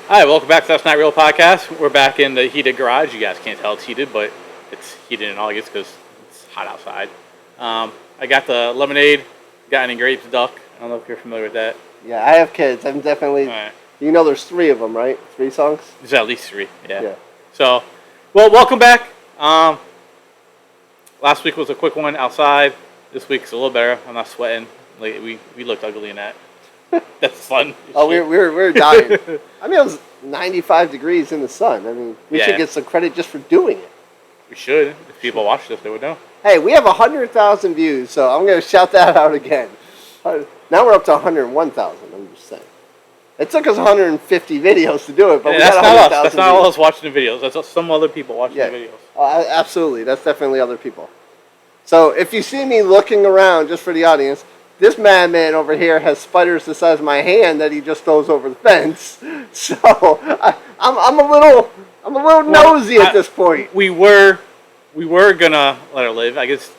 Hi, welcome back to That's Not Real Podcast. We're back in the heated garage. You guys can't tell it's heated, but it's heated in August because it's hot outside. I got the lemonade, got any grapes duck. I don't know if you're familiar with that. Yeah, I have kids. I'm definitely. Right. You know, there's 3 of them, right? 3 songs. There's at least 3. Yeah. So, well, welcome back. Last week was a quick one outside. This week's a little better. I'm not sweating. Like we looked ugly in that. That's fun. Oh, we're dying. I mean, it was 95 degrees in the sun. I mean, we should get some credit just for doing it. We should. If people watched this, they would know. Hey, we have 100,000 views, so I'm going to shout that out again. Now we're up to 101,000. I'm just saying. It took us 150 videos to do it, but we got 100,000. That's not all us watching the videos. That's some other people watching the videos. Absolutely. That's definitely other people. So if you see me looking around, just for the audience, this madman over here has spiders the size of my hand that he just throws over the fence. So I'm a little nosy at this point. We were gonna let her live, I guess.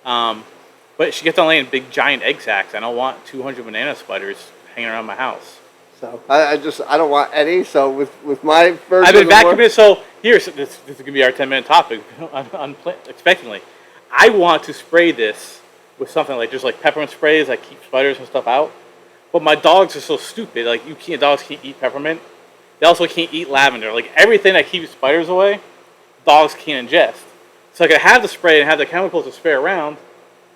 But she gets on laying big giant egg sacs. I don't want 200 banana spiders hanging around my house. So I don't want any. So with my version, I've been vacuuming. So this is gonna be our 10-minute topic. Unexpectedly, I want to spray this with something like just like peppermint sprays that keep spiders and stuff out. But my dogs are so stupid. Like dogs can't eat peppermint. They also can't eat lavender. Like everything that keeps spiders away, dogs can't ingest. So I could have the spray and have the chemicals to spray around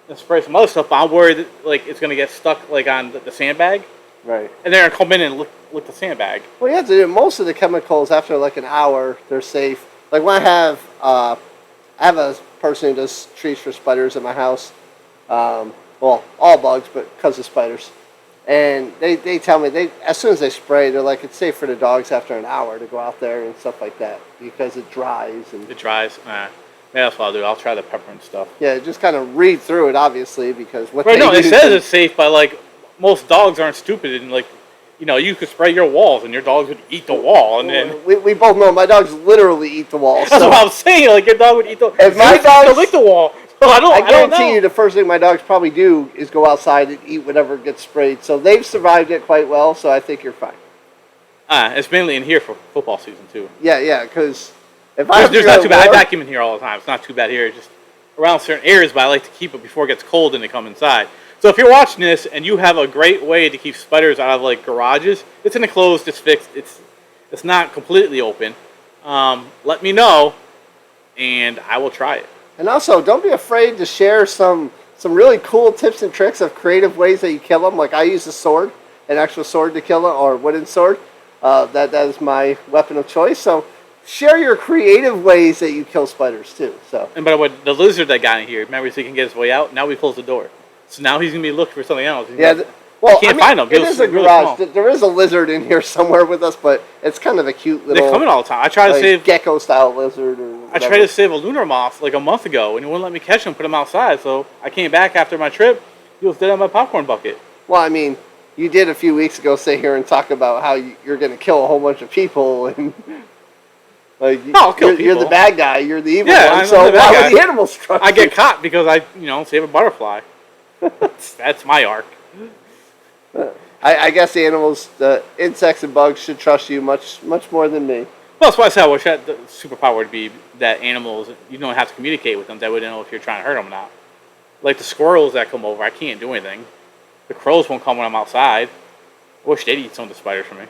and spray some other stuff. But I'm worried that, like it's gonna get stuck like on the sandbag. Right. And they're gonna come in and lick the sandbag. Well, you have to do most of the chemicals after like an hour. They're safe. Like when I have a person who does treats for spiders at my house. Well, all bugs, but because of spiders. And they tell me, as soon as they spray, they're like, it's safe for the dogs after an hour to go out there and stuff like that because it dries. It dries? Maybe that's what I'll do. I'll try the peppermint stuff. Yeah, just kind of read through it, obviously, because what it says it's safe, but like most dogs aren't stupid and like, you could spray your walls and your dogs would eat the wall, and then we both know my dogs literally eat the wall. That's what I'm saying. Like your dog would eat the. If my dogs lick the wall. I guarantee you the first thing my dogs probably do is go outside and eat whatever gets sprayed. So they've survived it quite well, so I think you're fine. It's mainly in here for football season, too. Yeah, because if there's not too bad. I vacuum in here all the time. It's not too bad here. It's just around certain areas, but I like to keep it before it gets cold and they come inside. So if you're watching this and you have a great way to keep spiders out of, like, garages, it's enclosed, it's fixed, it's not completely open, let me know, and I will try it. And also, don't be afraid to share some really cool tips and tricks of creative ways that you kill them. Like I use a sword, an actual sword to kill them, or a wooden sword. That is my weapon of choice. So share your creative ways that you kill spiders too. So. And by the way, the lizard that got in here, remember so he can get his way out? Now we closed the door. So now he's going to be looking for something else. I can't find him. It is a garage. Really there is a lizard in here somewhere with us, but it's kind of a cute little. They come in all the time. I try to save gecko-style lizard. Or whatever. I tried to save a lunar moth like a month ago, and he wouldn't let me catch him and put him outside. So I came back after my trip. He was dead on my popcorn bucket. Well, I mean, you did a few weeks ago sit here and talk about how you're going to kill a whole bunch of people, and like you're the bad guy. You're the evil one. I'm so the bad why guy. would the animals trust I get caught because I save a butterfly. That's my arc. I guess the insects and bugs should trust you much more than me. Well, that's why I said I wish that the superpower would be that animals, you don't have to communicate with them. They wouldn't know if you're trying to hurt them or not. Like the squirrels that come over, I can't do anything. The crows won't come when I'm outside. I wish they'd eat some of the spiders for me.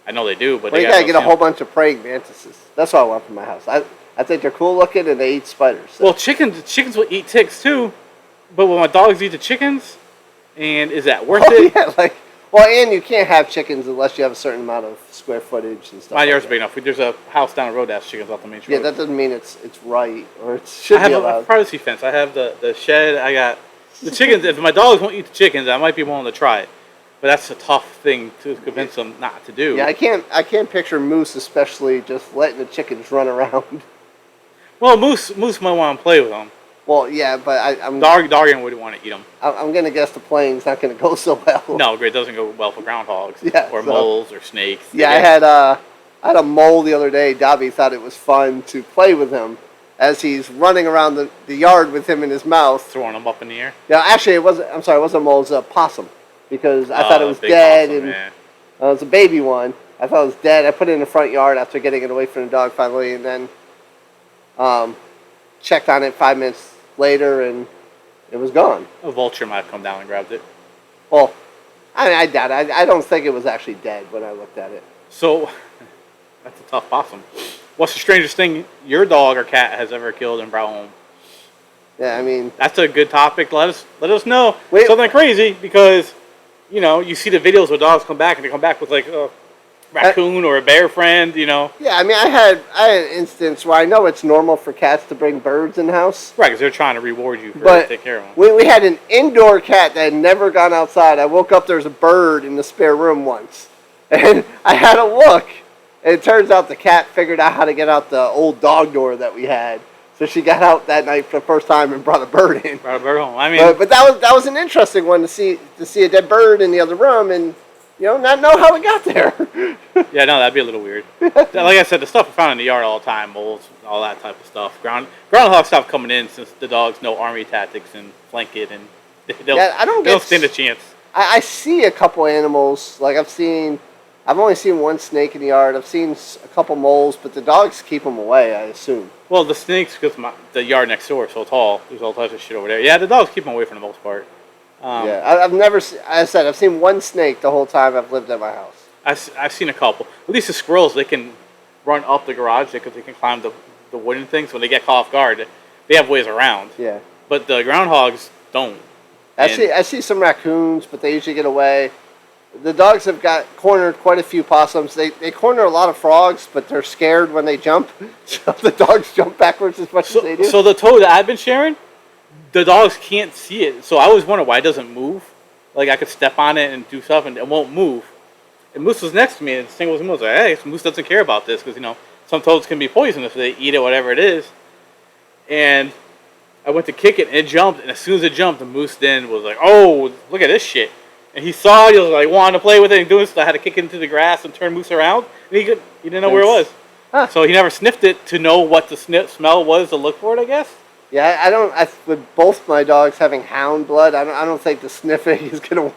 I know they do, but you gotta get a whole bunch of praying mantises. That's what I want for my house. I think they're cool looking and they eat spiders. So. Well, chickens will eat ticks too, but will my dogs eat the chickens? And is that worth it? Yeah, and you can't have chickens unless you have a certain amount of square footage and stuff. My yard's big enough. There's a house down the road that has chickens off the main road. Yeah, that doesn't mean it's right or it should be allowed. I have a privacy fence. I have the shed. I got the chickens. If my dogs won't eat the chickens, I might be willing to try it. But that's a tough thing to convince them not to do. Yeah, I can't picture Moose especially just letting the chickens run around. Well, Moose might want to play with them. Well, yeah, but I'm Dargan wouldn't want to eat them. I'm gonna guess the playing's not gonna go so well. No, it doesn't go well for groundhogs. Yeah, or moles or snakes. Yeah, I had a mole the other day. Dobby thought it was fun to play with him as he's running around the yard with him in his mouth, throwing him up in the air. Yeah, actually, it wasn't. I'm sorry, it wasn't a mole. It was a possum because I thought it was dead possum, and it was a baby one. I thought it was dead. I put it in the front yard after getting it away from the dog finally, and then checked on it 5 minutes later, and it was gone. A vulture might have come down and grabbed it. Well, I mean, I doubt it. I don't think it was actually dead when I looked at it. So, that's a tough possum. What's the strangest thing your dog or cat has ever killed and brought home? Yeah, I mean, That's a good topic. Let us know Wait. something crazy, because you see the videos where dogs come back and they come back with like a raccoon or a bear friend. yeah, I mean, I had an instance where I know it's normal for cats to bring birds in the house. Right, because they're trying to reward you for But taking care of them. we had an indoor cat that had never gone outside. I woke up, there was a bird in the spare room once. And I had a look. And it turns out the cat figured out how to get out the old dog door that we had. So she got out that night for the first time and brought a bird in. Brought a bird home. I mean, But that was an interesting one to see a dead bird in the other room and not know how it got there. yeah, no, that'd be a little weird. Like I said, the stuff we found in the yard all the time, moles, all that type of stuff. Groundhog stopped coming in since the dogs know army tactics and flank it, and they don't stand a chance. I see a couple animals. Like I've only seen one snake in the yard. I've seen a couple moles, but the dogs keep them away, I assume. Well, the snakes, because the yard next door is so tall, there's all types of shit over there. Yeah, the dogs keep them away for the most part. Yeah, I've never. I said I've seen one snake the whole time I've lived at my house. I've seen a couple. At least the squirrels, they can run up the garage because they can climb the wooden things. When they get caught off guard, they have ways around. Yeah. But the groundhogs don't. I see some raccoons, but they usually get away. The dogs have got cornered quite a few possums. They corner a lot of frogs, but they're scared when they jump. So the dogs jump backwards as much as they do. So the toad that I've been sharing, the dogs can't see it. So I always wonder why it doesn't move. Like I could step on it and do stuff and it won't move. And Moose was next to me, and the thing was, Moose was like, hey, Moose doesn't care about this because some toads can be poisonous if they eat it, whatever it is. And I went to kick it and it jumped, and as soon as it jumped, the Moose then was like, oh, look at this shit. And he saw it, he was like wanting to play with it and doing stuff. I had to kick it into the grass and turn Moose around, and he didn't know where it was. Huh. So he never sniffed it to know what the smell was to look for it, I guess. Yeah, I don't. With both my dogs having hound blood, I don't think the sniffing is gonna.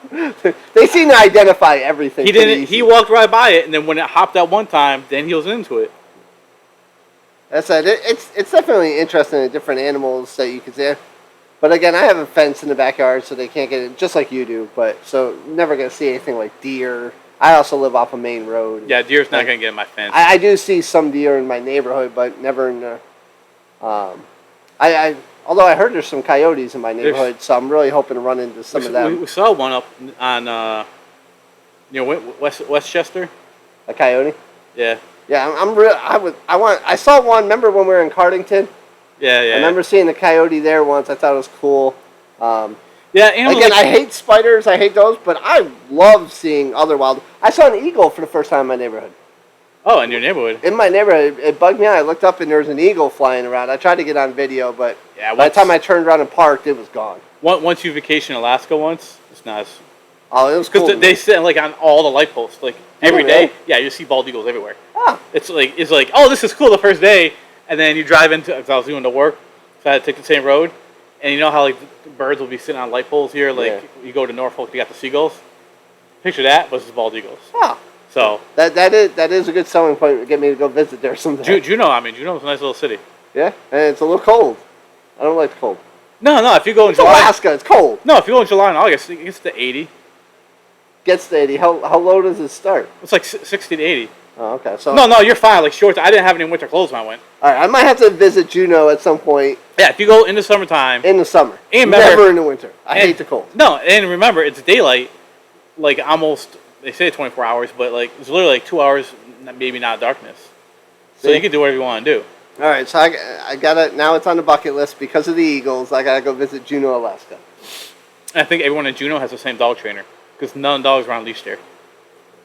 They seem to identify everything. He didn't. He walked right by it, and then when it hopped out one time, then he was into it. That's it. It's definitely interesting the different animals that you can see. But again, I have a fence in the backyard, so they can't get in, just like you do. But so never gonna see anything like deer. I also live off a main road. Yeah, deer's not gonna get in my fence. I do see some deer in my neighborhood, but never in the. Although I heard there's some coyotes in my neighborhood, so I'm really hoping to run into some of them. We saw one up on Westchester. A coyote. Yeah. Yeah, I'm real. I saw one. Remember when we were in Cardington? Yeah. I remember seeing the coyote there once. I thought it was cool. Yeah. Again, I hate spiders. I hate those, but I love seeing other wild. I saw an eagle for the first time in my neighborhood. Oh, in your neighborhood. In my neighborhood, it bugged me out. I looked up and there was an eagle flying around. I tried to get on video, but by the time I turned around and parked, it was gone. Once you vacation in Alaska once, it's not as... Oh, it was cool. Because they sit like on all the light posts, like every day. Really? Yeah, you see bald eagles everywhere. Ah. It's like, oh, this is cool the first day, and then you drive into, because I was doing the work, so I had to take the same road, and you know how like the birds will be sitting on light poles here, like you go to Norfolk, you got the seagulls. Picture that, but it's bald eagles. Ah. So that is a good selling point to get me to go visit there someday. Juneau's a nice little city. Yeah, and it's a little cold. I don't like the cold. No, if you go in It's July, Alaska. It's cold. no, if you go in July and August, it gets to 80. Gets to 80. How low does it start? It's like 60 to 80. Oh, okay. So No, you're fine. Like shorts. I didn't have any winter clothes when I went. all right, I might have to visit Juneau at some point Yeah, if you go in the summertime. in the summer. And remember- Never in the winter. I hate the cold. No, and remember, it's daylight, like almost, they say 24 hours, but like it's literally like 2 hours, maybe not darkness. So See? you can do whatever you want to do. All right, so I gotta, now it's on the bucket list because of the Eagles. I gotta go visit Juneau, Alaska. And I think everyone in Juneau has the same dog trainer because none of the dogs are on leash there.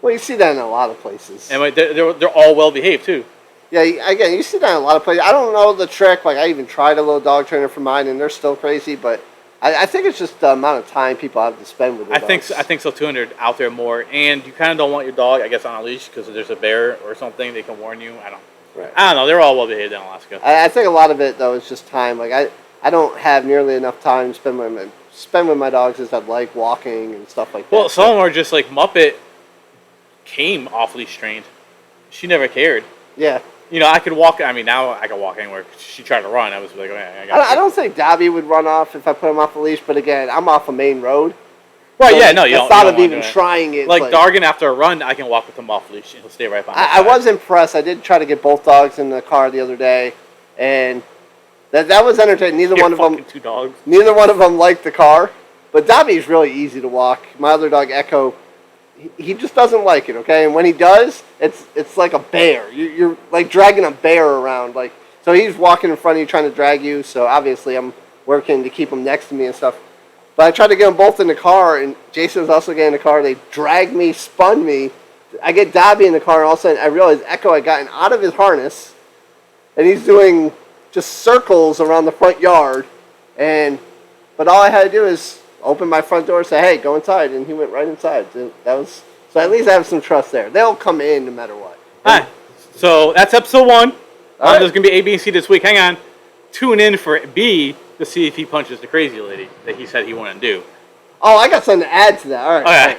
Well, you see that in a lot of places. And like, they're all well behaved too. Yeah, again, you see that in a lot of places. I don't know the trick. Like, I even tried a little dog trainer for mine, and they're still crazy. But I think it's just the amount of time people have to spend with their dogs. I think so too, and they're out there more. And you kind of don't want your dog, I guess, on a leash because if there's a bear or something, they can warn you. Right. I don't know. They're all well behaved in Alaska. I think a lot of it, though, is just time. Like, I don't have nearly enough time to spend with my dogs as I'd like walking and stuff like that. Well, some of them are just like Muppet came off leash trained. She never cared. Yeah. You know, I could walk. I mean, now I can walk anywhere. She tried to run. I was like, okay, I don't think Dobby would run off if I put him off a leash, but again, I'm off a main road. Right? So Yeah. No, you the don't. thought You of don't even wanna do it. trying it. Like Dargan, after a run, I can walk with him off leash, and he'll stay right by my I side. was impressed. I did try to get both dogs in the car the other day, and that was entertaining. Neither You're one of them. fucking two dogs. Neither one of them liked the car, but Dobby's really easy to walk. My other dog, Echo, he just doesn't like it. Okay, and when he does, it's like a bear. You're like dragging a bear around. Like so, he's walking in front of you, trying to drag you. So obviously, I'm working to keep him next to me and stuff. But I tried to get them both in the car, and Jason's also getting in the car. They dragged me, spun me. I get Dobby in the car, and all of a sudden I realize Echo had gotten out of his harness, and he's doing just circles around the front yard. But all I had to do is open my front door and say, "Hey, go inside," and he went right inside. So at least I have some trust there. They'll come in no matter what. All right. So that's episode 1. All right. There's gonna be A, B, and C this week. Hang on. Tune in for B to see if he punches the crazy lady that he said he wouldn't do. Oh, I got something to add to that. All right. Okay. All right.